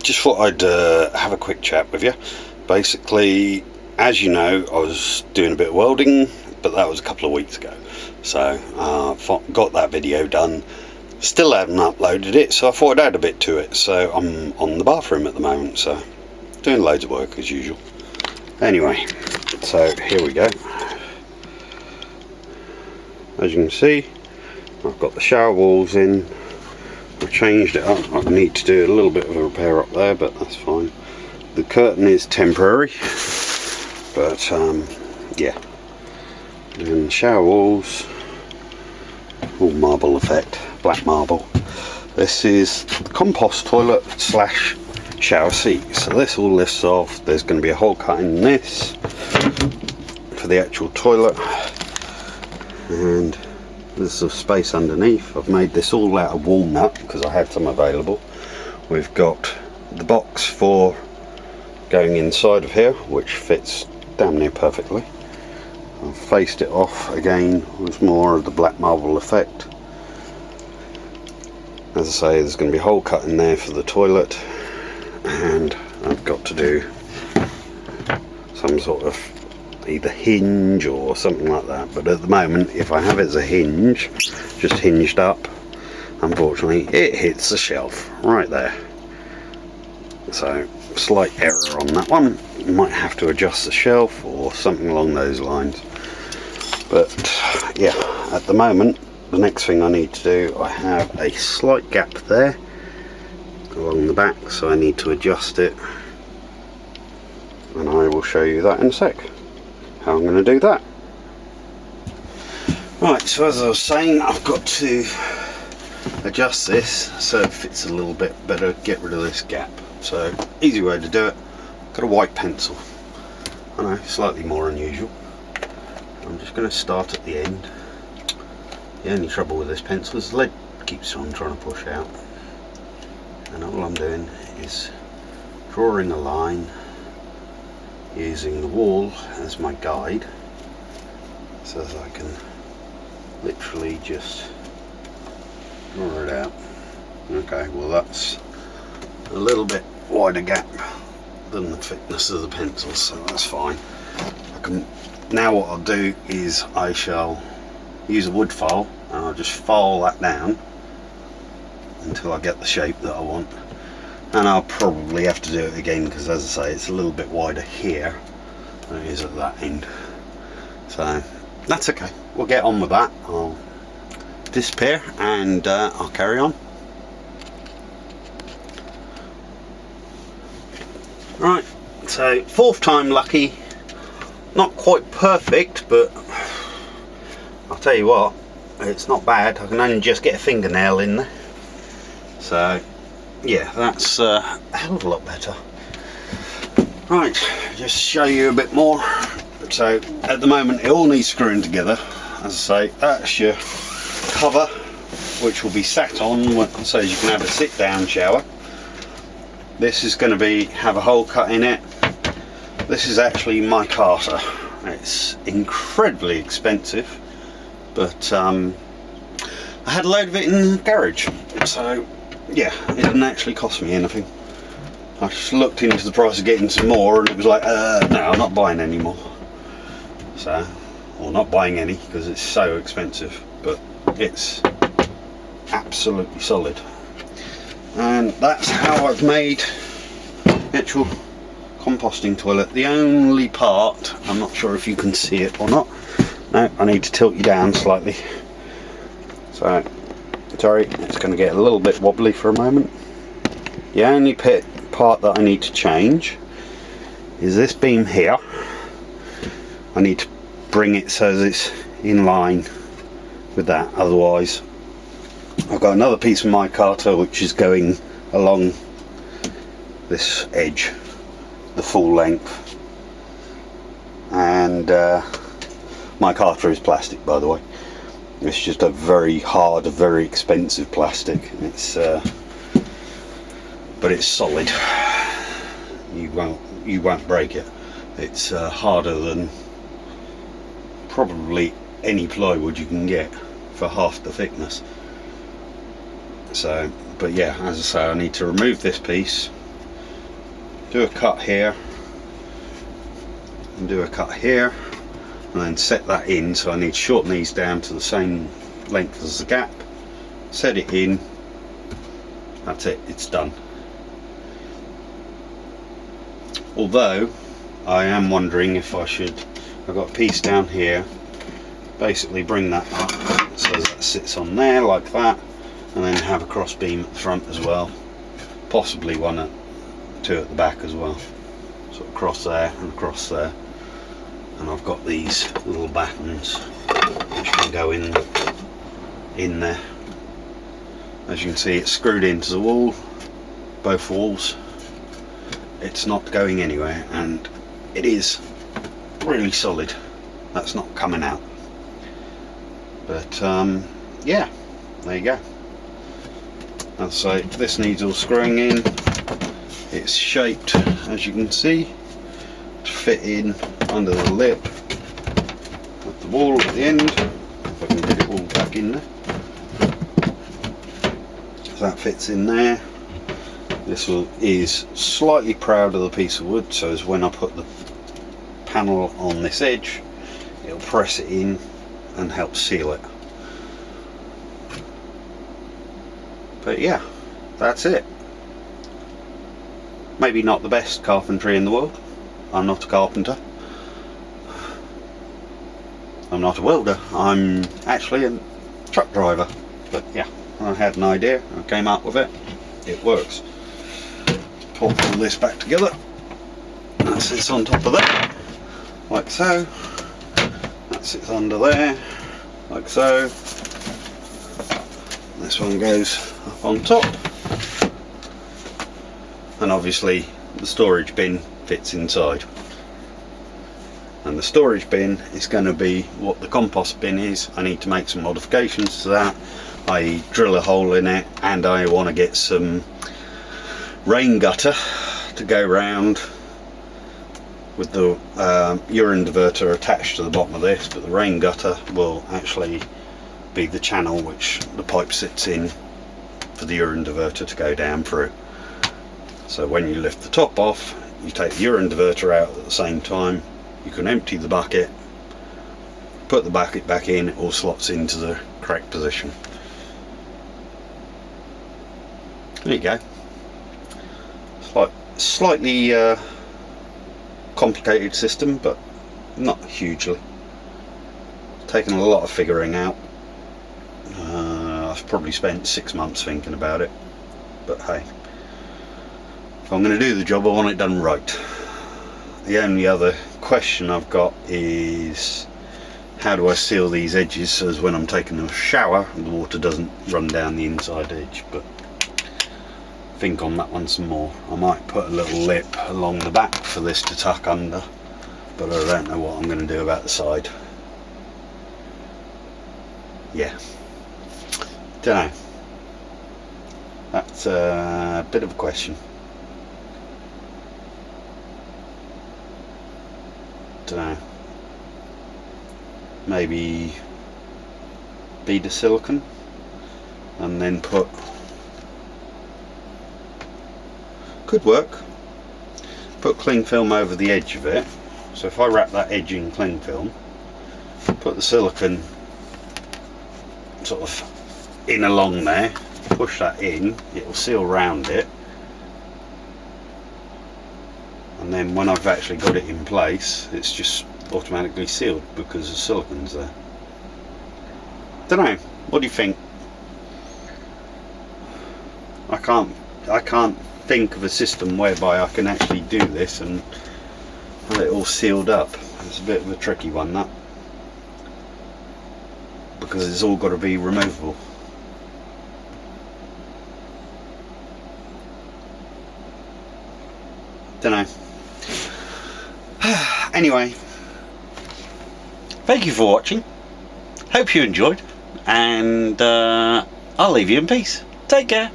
just thought I'd have a quick chat with you. Basically, as you know, I was doing a bit of welding, but that was a couple of weeks ago. So got that video done. Still haven't uploaded it, so I thought I'd add a bit to it. So I'm on the bathroom at the moment, so doing loads of work as usual. Anyway, so here we go. As you can see, I've got the shower walls in. I changed it up. I need to do a little bit of a repair up there, but that's fine. The curtain is temporary, but yeah. And the shower walls, all marble effect, black marble. This is the compost toilet slash shower seat. So this all lifts off. There's going to be a hole cut in this for the actual toilet, and there's a space underneath. I've made this all out of walnut because I had some available. We've got the box for going inside of here, which fits damn near perfectly. I've faced it off again with more of the black marble effect. As I say, there's going to be a hole cut in there for the toilet, and I've got to do some sort of either hinge or something like that, but at the moment, if I have it as a hinge, just hinged up, unfortunately it hits the shelf right there. So slight error on that one. You might have to adjust the shelf or something along those lines. But yeah, at the moment, the next thing I need to do, I have a slight gap there along the back, so I need to adjust it, and I will show you that in a sec, how I'm going to do that. Right, so as I was saying, I've got to adjust this so it fits a little bit better, get rid of this gap. So easy way to do it, got a white pencil. I know, slightly more unusual. I'm just going to start at the end. The only trouble with this pencil is the lead keeps on trying to push out, and all I'm doing is drawing a line using the wall as my guide, so that I can literally just draw it out. Okay, well that's a little bit wider gap than the thickness of the pencil, so that's fine. Now what I'll do is I shall use a wood file, and I'll just file that down until I get the shape that I want. And I'll probably have to do it again because, as I say, it's a little bit wider here than it is at that end. So that's okay, we'll get on with that. I'll disappear and I'll carry on. Right, so fourth time lucky. Not quite perfect, but I'll tell you what, it's not bad. I can only just get a fingernail in there. So yeah, that's a hell of a lot better. Right, just show you a bit more. So at the moment it all needs screwing together. As I say, that's your cover, which will be sat on so you can have a sit down shower. This is going to have a hole cut in it. This is actually my carter. It's incredibly expensive, but I had a load of it in the garage, so yeah, it didn't actually cost me anything. I just looked into the price of getting some more, and it was like, no, I'm not buying any more. So, or not buying any because it's so expensive, but it's absolutely solid. And that's how I've made the actual composting toilet. The only part, I'm not sure if you can see it or not. No, I need to tilt you down slightly. So, sorry, it's going to get a little bit wobbly for a moment. The only part that I need to change is this beam here. I need to bring it so that it's in line with that, otherwise I've got another piece of my carter which is going along this edge, the full length, and my carter is plastic, by the way. It's just a very hard, a very expensive plastic. It's but it's solid. You won't break it. It's harder than probably any plywood you can get for half the thickness. So, but yeah, as I say, I need to remove this piece do a cut here and do a cut here, and then set that in. So I need to shorten these down to the same length as the gap, set it in, that's it, it's done. Although I am wondering if I should, I've got a piece down here, basically bring that up so that sits on there like that, and then have a cross beam at the front as well, possibly two at the back as well, sort of cross there and across there. And I've got these little battens which can go in there. As you can see, it's screwed into the wall, both walls. It's not going anywhere, and it is really solid. That's not coming out. But yeah, there you go. And so this needs all screwing in. It's shaped, as you can see, to fit in under the lip of the wall at the end. If I can get it all back in there. So that fits in there. This is slightly proud of the piece of wood, so as when I put the panel on this edge, it'll press it in and help seal it. But yeah, that's it. Maybe not the best carpentry in the world. I'm not a carpenter. I'm not a welder. I'm actually a truck driver. But yeah, I had an idea, I came up with it. It works. Pop all this back together. That sits on top of that, like so. That sits under there, like so. This one goes up on top. And obviously the storage bin fits inside. And the storage bin is going to be what the compost bin is. I need to make some modifications to that. I drill a hole in it, and I want to get some rain gutter to go round with the urine diverter attached to the bottom of this, but the rain gutter will actually be the channel which the pipe sits in for the urine diverter to go down through. So when you lift the top off, you take the urine diverter out at the same time. You can empty the bucket, put the bucket back in, it all slots into the correct position. There you go. Slightly complicated system, but not hugely. Taken a lot of figuring out. I've probably spent 6 months thinking about it, but hey, if I'm going to do the job, I want it done right. The only other question I've got is, how do I seal these edges so as when I'm taking a shower the water doesn't run down the inside edge? But think on that one some more. I might put a little lip along the back for this to tuck under, but I don't know what I'm going to do about the side. Yeah, don't know. That's a bit of a question. Don't know. Maybe bead of silicone and then put, could work, put cling film over the edge of it. So if I wrap that edge in cling film, put the silicone sort of in along there, push that in, it will seal round it, and then when I've actually got it in place, it's just automatically sealed because the silicone's there. Don't know, what do you think? I can't think of a system whereby I can actually do this and have it all sealed up. It's a bit of a tricky one, that, because it's all got to be removable. Don't know. Anyway, thank you for watching. Hope you enjoyed, and I'll leave you in peace. Take care.